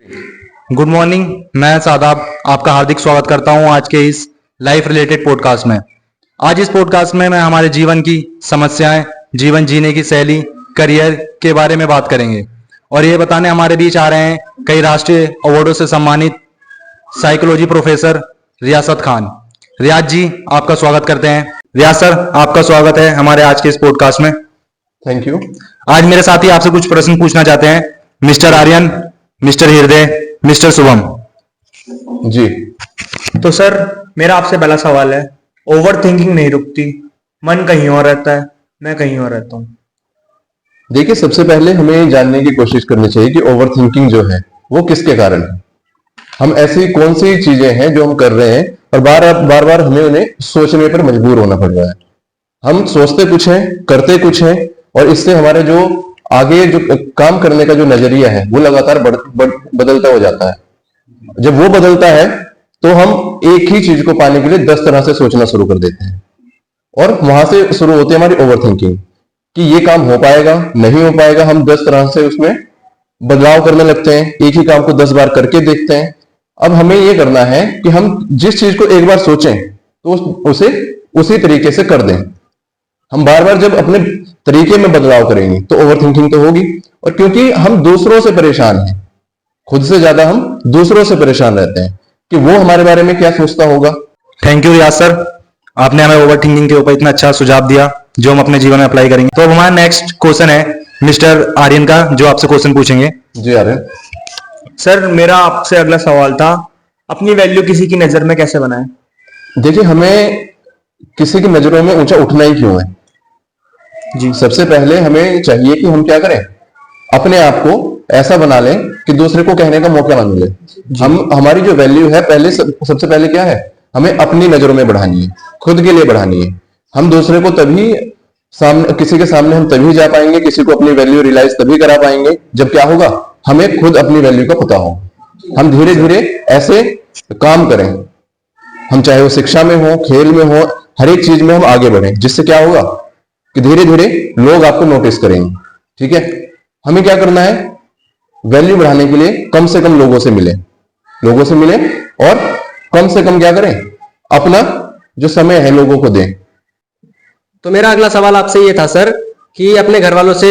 Good morning. मैं सादाब आपका हार्दिक स्वागत करता हूं आज के इस लाइफ रिलेटेड पॉडकास्ट में। आज इस पॉडकास्ट में मैं हमारे जीवन की समस्याएं, जीवन जीने की शैली, करियर के बारे में बात करेंगे। और ये बताने हमारे बीच आ रहे हैं कई राष्ट्रीय अवार्डों से सम्मानित साइकोलॉजी प्रोफेसर रियासत खान। रियाज जी, आपका स्वागत करते हैं। रियाज सर, आपका स्वागत है हमारे आज के इस पॉडकास्ट में। Thank you. आज मेरे साथी आपसे कुछ प्रश्न पूछना चाहते हैं। मिस्टर आर्यन, मिस्टर हृदय, मिस्टर शुभम जी। तो सर, मेरा आपसे पहला सवाल है, ओवर थिंकिंग नहीं रुकती, मन कहीं और रहता है, मैं कहीं और रहता हूँ। देखिए, सबसे पहले हमें जानने की कोशिश करनी चाहिए कि ओवर थिंकिंग जो है वो किसके कारण है। हम ऐसी कौन सी चीजें हैं जो हम कर रहे हैं और बार बार हमें उन्हें सोचने पर मजबूर होना पड़ रहा है। हम सोचते कुछ हैं, करते कुछ हैं, और इससे हमारे जो आगे जो काम करने का जो नजरिया है वो लगातार बदलता हो जाता है। जब वो बदलता है तो हम एक ही चीज को पाने के लिए 10 तरह से सोचना शुरू कर देते हैं, और वहां से शुरू होती है हमारी ओवर थिंकिंग कि ये काम हो पाएगा, नहीं हो पाएगा। हम 10 तरह से उसमें बदलाव करने लगते हैं, एक ही काम को 10 बार करके देखते हैं। अब हमें ये करना है कि हम जिस चीज को एक बार सोचें तो उसे उसी तरीके से कर दें। हम बार बार जब अपने तरीके में बदलाव करेंगे तो ओवर थिंकिंग तो होगी। और क्योंकि हम दूसरों से परेशान हैं, खुद से ज्यादा हम दूसरों से परेशान रहते हैं कि वो हमारे बारे में क्या सोचता होगा। थैंक यू रियाज सर, आपने हमें ओवर थिंकिंग के ऊपर इतना अच्छा सुझाव दिया जो हम अपने जीवन में अप्लाई करेंगे। तो अब हमारा नेक्स्ट क्वेश्चन है मिस्टर आर्यन का, जो आपसे क्वेश्चन पूछेंगे। जी आर्यन। सर, मेरा आपसे अगला सवाल था, अपनी वैल्यू किसी की नजर में कैसे बनाएं? देखिए, हमें किसी की नजरों में ऊंचा उठना ही क्यों है जी। सबसे पहले हमें चाहिए कि हम क्या करें, अपने आप को ऐसा बना लें कि दूसरे को कहने का मौका ना मिले। हमारी जो वैल्यू है, सबसे पहले क्या है, हमें अपनी नजरों में बढ़ानी है, खुद के लिए बढ़ानी है। हम दूसरे को तभी किसी के सामने हम तभी जा पाएंगे, किसी को अपनी वैल्यू रियलाइज तभी करा पाएंगे जब क्या होगा, हमें खुद अपनी वैल्यू का पता हो। हम धीरे धीरे ऐसे काम करें, हम चाहे वो शिक्षा में हो, खेल में हो, हर एक चीज में हम आगे बढ़ें, जिससे क्या होगा कि धीरे धीरे लोग आपको नोटिस करेंगे। ठीक है, हमें क्या करना है, वैल्यू बढ़ाने के लिए कम से कम लोगों से मिले और कम से कम क्या करें, अपना जो समय है लोगों को दें। तो मेरा अगला सवाल आपसे ये था सर कि अपने घर वालों से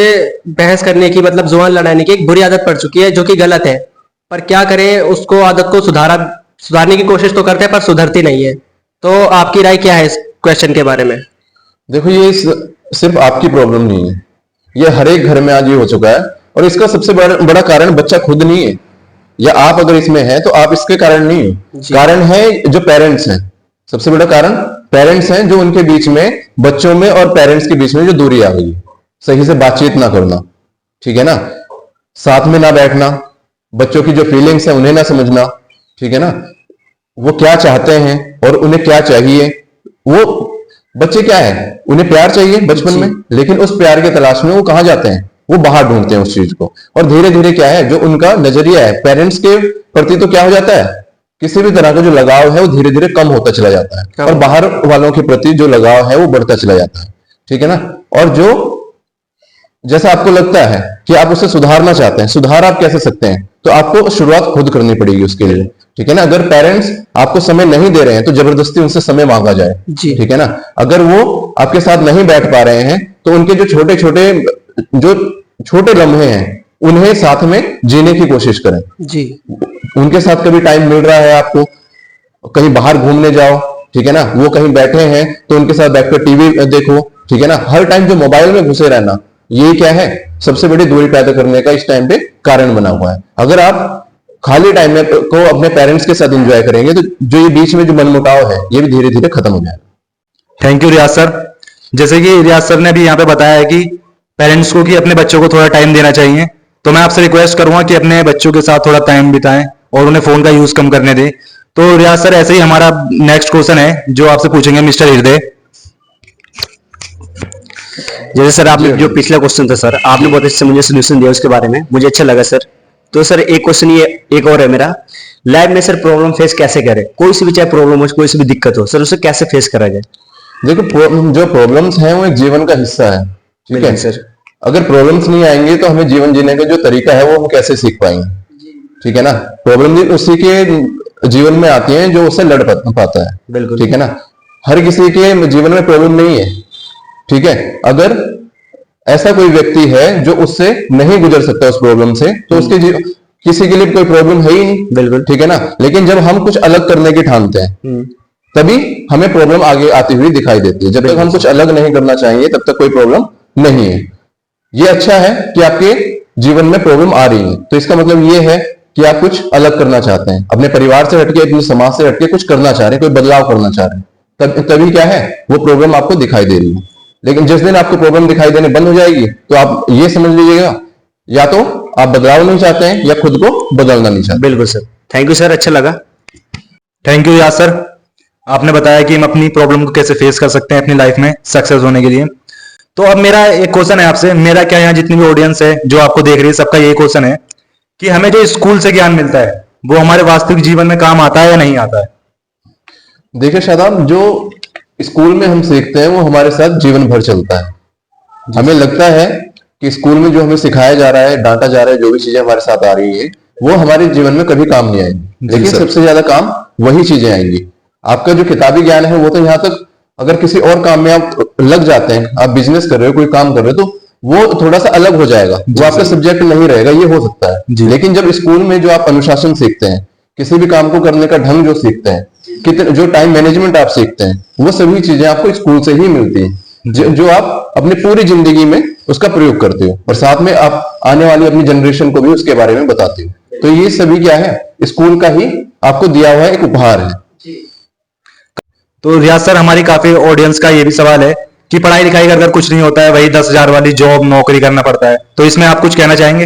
बहस करने की, मतलब जुबान लड़ाने की एक बुरी आदत पड़ चुकी है जो कि गलत है, पर क्या करें, उसको आदत को सुधारने की कोशिश तो करते हैं पर सुधरती नहीं है। तो आपकी राय क्या है इस क्वेश्चन के बारे में? देखो, ये सिर्फ आपकी प्रॉब्लम नहीं है, ये हर एक घर में आज ये हो चुका है। और इसका सबसे बड़ा कारण बच्चा खुद नहीं है, या आप अगर इसमें हैं तो आप इसके कारण नहीं है। कारण है जो पेरेंट्स हैं। सबसे बड़ा कारण पेरेंट्स हैं, जो उनके बीच में, बच्चों में और पेरेंट्स के बीच में जो दूरी आ गई, सही से बातचीत ना करना, ठीक है ना, साथ में ना बैठना, बच्चों की जो फीलिंग्स है उन्हें ना समझना, ठीक है ना, वो क्या चाहते हैं और उन्हें क्या चाहिए। वो बच्चे क्या है, उन्हें प्यार चाहिए बचपन में, लेकिन उस प्यार के तलाश में वो कहां जाते हैं, वो बाहर ढूंढते हैं उस चीज को। और धीरे धीरे क्या है, जो उनका नजरिया है पेरेंट्स के प्रति, तो क्या हो जाता है, किसी भी तरह का जो लगाव है वो धीरे धीरे कम होता चला जाता है, और बाहर वालों के प्रति जो लगाव है वो बढ़ता चला जाता है। ठीक है ना। और जो जैसा आपको लगता है कि आप उसे सुधारना चाहते हैं, सुधार आप कैसे सकते हैं, तो आपको शुरुआत खुद करनी पड़ेगी उसके लिए। ठीक है ना। अगर पेरेंट्स आपको समय नहीं दे रहे हैं तो जबरदस्ती उनसे समय मांगा जाए। ठीक है ना। अगर वो आपके साथ नहीं बैठ पा रहे हैं तो उनके जो छोटे लम्हे हैं उन्हें साथ में जीने की कोशिश करें जी। उनके साथ कभी टाइम मिल रहा है आपको, कहीं बाहर घूमने जाओ, ठीक है ना, वो कहीं बैठे हैं तो उनके साथ बैठकर टीवी देखो, ठीक है ना। हर टाइम जो मोबाइल में घुसे रहना, ये क्या है, सबसे बड़ी दूरी पैदा करने का इस टाइम पे कारण बना हुआ है। अगर आप खाली टाइम में को अपने पेरेंट्स के साथ एंजॉय करेंगे तो जो ये बीच में जो मनमुटाव है ये भी धीरे धीरे खत्म हो जाएगा। Thank you Riyaz sir. जैसे कि रियाज सर ने भी यहाँ पे बताया है कि पेरेंट्स को कि अपने बच्चों को थोड़ा टाइम देना चाहिए, तो मैं आपसे रिक्वेस्ट करूंगा कि अपने बच्चों के साथ थोड़ा टाइम बिताएं और उन्हें फोन का यूज कम करने दें। तो रियाज सर, ऐसे ही हमारा नेक्स्ट क्वेश्चन है जो आपसे पूछेंगे मिस्टर हृदय। जैसे सर आपने जो पिछला क्वेश्चन था सर, आपने बहुत अच्छे से मुझे सोल्यूशन दिया उसके बारे में, मुझे अच्छा लगा सर। तो सर एक क्वेश्चन ये एक और है मेरा, लाइफ में सर प्रॉब्लम फेस कैसे करें, कोई सी भी चाहे प्रॉब्लम हो, कोई सी भी दिक्कत हो सर, उसे कैसे फेस करा जाए? देखो, जो प्रॉब्लम्स हैं वो एक जीवन का हिस्सा है। ठीक है सर। अगर प्रॉब्लम्स नहीं आएंगे तो हमें जीवन जीने का जो तरीका है वो हम कैसे सीख पाएंगे। ठीक है ना। प्रॉब्लम भी उसी के जीवन में आती है जो उससे लड़ पाता है, बिल्कुल। ठीक है ना। हर किसी के जीवन में प्रॉब्लम नहीं है, ठीक है। अगर ऐसा कोई व्यक्ति है जो उससे नहीं गुजर सकता उस प्रॉब्लम से, तो उसके किसी के लिए कोई प्रॉब्लम है ही नहीं, बिल्कुल। ठीक है ना। लेकिन जब हम कुछ अलग करने की ठानते हैं तभी हमें प्रॉब्लम आगे आती हुई दिखाई देती है। जब तक हम कुछ अलग नहीं करना चाहेंगे तब तक कोई प्रॉब्लम नहीं है। ये अच्छा है कि आपके जीवन में प्रॉब्लम आ रही है, तो इसका मतलब ये है कि आप कुछ अलग करना चाहते हैं, अपने परिवार से हटके, अपने समाज से हटके कुछ करना चाह रहे हैं, कोई बदलाव करना चाह रहे हैं। तभी क्या है, वो प्रॉब्लम आपको दिखाई दे रही है। लेकिन जिस दिन आपको प्रॉब्लम दिखाई देने बंद हो जाएगी तो आप ये समझ लीजिएगा, या तो आप बदलाव नहीं चाहते हैं या खुद को बदलना नहीं चाहते। बिल्कुल सर, थैंक यू सर, अच्छा लगा। थैंक यू यार सर, आपने बताया कि हम अपनी प्रॉब्लम को कैसे फेस कर सकते हैं अपनी लाइफ में सक्सेस होने के लिए। तो अब मेरा एक क्वेश्चन है आपसे, मेरा क्या यहाँ जितनी भी ऑडियंस है जो आपको देख रही है, सबका यही क्वेश्चन है कि हमें जो स्कूल से ज्ञान मिलता है वो हमारे वास्तविक जीवन में काम आता है या नहीं आता है? देखिए शादाब, जो स्कूल में हम सीखते हैं वो हमारे साथ जीवन भर चलता है। हमें लगता है कि स्कूल में जो हमें सिखाया जा रहा है, डांटा जा रहा है, जो भी चीजें हमारे साथ आ रही है वो हमारे जीवन में कभी काम नहीं आएंगी। लेकिन सबसे ज्यादा काम वही चीजें आएंगी। आपका जो किताबी ज्ञान है वो तो यहाँ तक, अगर किसी और काम में आप लग जाते हैं, आप बिजनेस कर रहे हो, कोई काम कर रहे हो, तो वो थोड़ा सा अलग हो जाएगा, वो आपका सब्जेक्ट नहीं रहेगा, ये हो सकता है। लेकिन जब स्कूल में जो आप अनुशासन सीखते हैं, किसी भी काम को करने का ढंग जो सीखते हैं, कितने जो टाइम मैनेजमेंट आप सीखते हैं, वो सभी चीजें आपको स्कूल से ही मिलती हैं, जो आप अपनी पूरी जिंदगी में उसका प्रयोग करते हो, और साथ में आप आने वाली अपनी जनरेशन को भी उसके बारे में बताते हो। तो ये सभी क्या है, स्कूल का ही आपको दिया हुआ एक उपहार है। तो रियाज सर, हमारी काफी ऑडियंस का ये भी सवाल है कि पढ़ाई लिखाई कर कुछ नहीं होता है, वही 10,000 वाली जॉब नौकरी करना पड़ता है, तो इसमें आप कुछ कहना चाहेंगे?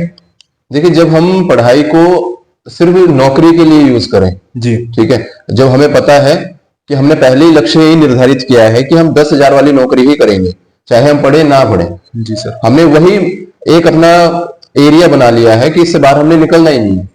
देखिए, जब हम पढ़ाई को सिर्फ नौकरी के लिए यूज करें जी, ठीक है, जब हमें पता है कि हमने पहले ही लक्ष्य ही निर्धारित किया है कि हम 10,000 वाली नौकरी ही करेंगे, चाहे हम पढ़े ना पढ़े। जी सर। हमने वही एक अपना एरिया बना लिया है कि इससे बाहर हमने निकलना ही नहीं है,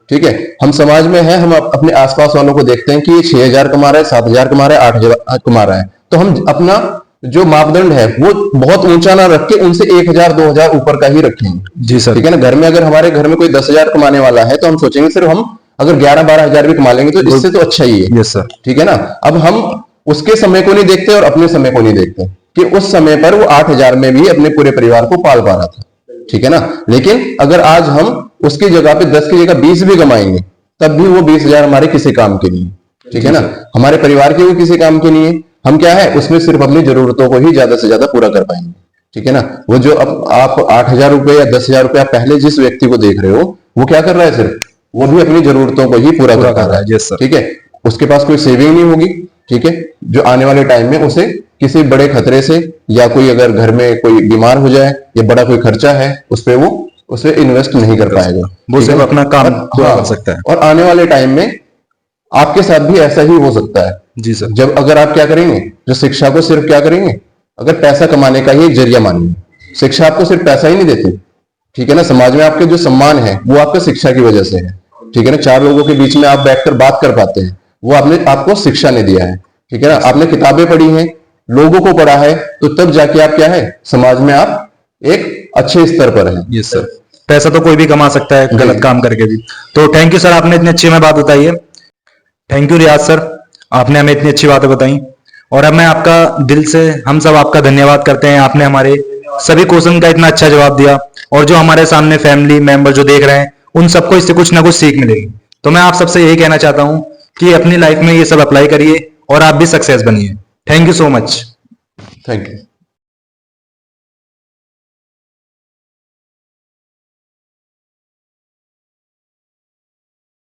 ठीक है। हम समाज में है, हम अपने आसपास वालों को देखते हैं कि ये 6,000 कमा रहा है, 7,000 कमा रहा है, 8,000 कमा रहा है, तो हम अपना जो मापदंड है वो बहुत ऊंचा ना रख के उनसे 1,000 2,000 ऊपर का ही रखेंगे। जी सर। ठीक है ना। घर में अगर हमारे घर में कोई 10,000 कमाने वाला है तो हम सोचेंगे सिर्फ हम अगर 11-12,000 भी कमा लेंगे तो इससे तो अच्छा ही है। Yes sir. ठीक है ना। अब हम उसके समय को नहीं देखते और अपने समय को नहीं देखते कि उस समय पर वो 8,000 में भी अपने पूरे परिवार को पाल पा रहा था, ठीक है ना। लेकिन अगर आज हम उसकी जगह पे 10 की जगह 20 भी कमाएंगे तब भी वो 20,000 हमारे किसी काम के नहीं है, ठीक है ना। हमारे परिवार के भी किसी काम के नहीं है। हम क्या है, उसमें सिर्फ अपनी जरूरतों को ही ज्यादा से ज्यादा पूरा कर पाएंगे, ठीक है ना। वो जो अब आप 8,000 रुपए या 10,000 रुपए पहले जिस व्यक्ति को देख रहे हो वो क्या कर रहा है, सिर्फ वो भी अपनी जरूरतों को ही पूरा कर रहा है। Yes sir. ठीक है। उसके पास कोई सेविंग नहीं होगी, ठीक है, जो आने वाले टाइम में उसे किसी बड़े खतरे से या कोई अगर घर में कोई बीमार हो जाए या बड़ा कोई खर्चा है उस पर वो उसे इन्वेस्ट नहीं कर पाएगा, वो सिर्फ अपना काम पूरा कर हाँ, सकता है। और आने वाले टाइम में आपके साथ भी ऐसा ही हो सकता है। जी सर। जब अगर आप क्या करेंगे, जो शिक्षा को सिर्फ क्या करेंगे, अगर पैसा कमाने का ही एक जरिया मानिए, शिक्षा आपको सिर्फ पैसा ही नहीं देती, ठीक है ना। समाज में आपके जो सम्मान है वो आपका शिक्षा की वजह से है, ठीक है ना। 4 लोगों के बीच में आप बैठकर बात कर पाते हैं, वो आपने आपको शिक्षा ने दिया है, ठीक है ना। आपने किताबें पढ़ी हैं, लोगों को पढ़ा है, तो तब जाके आप क्या है, समाज में आप एक अच्छे स्तर पर हैं। Yes sir. पैसा तो कोई भी कमा सकता है गलत काम करके भी। तो थैंक यू सर, आपने इतनी अच्छी हमें बात बताई है। थैंक यू रियाज सर, आपने हमें इतनी अच्छी बातें बताई। और अब मैं आपका दिल से, हम सब आपका धन्यवाद करते हैं, आपने हमारे सभी क्वेश्चन का इतना अच्छा जवाब दिया। और जो हमारे सामने फैमिली मेंबर जो देख रहे हैं उन सबको इससे कुछ ना कुछ सीख मिलेगी। तो मैं आप सबसे यही कहना चाहता हूं कि अपनी लाइफ में ये सब अप्लाई करिए और आप भी सक्सेस बनिए। Thank you so much. Thank you.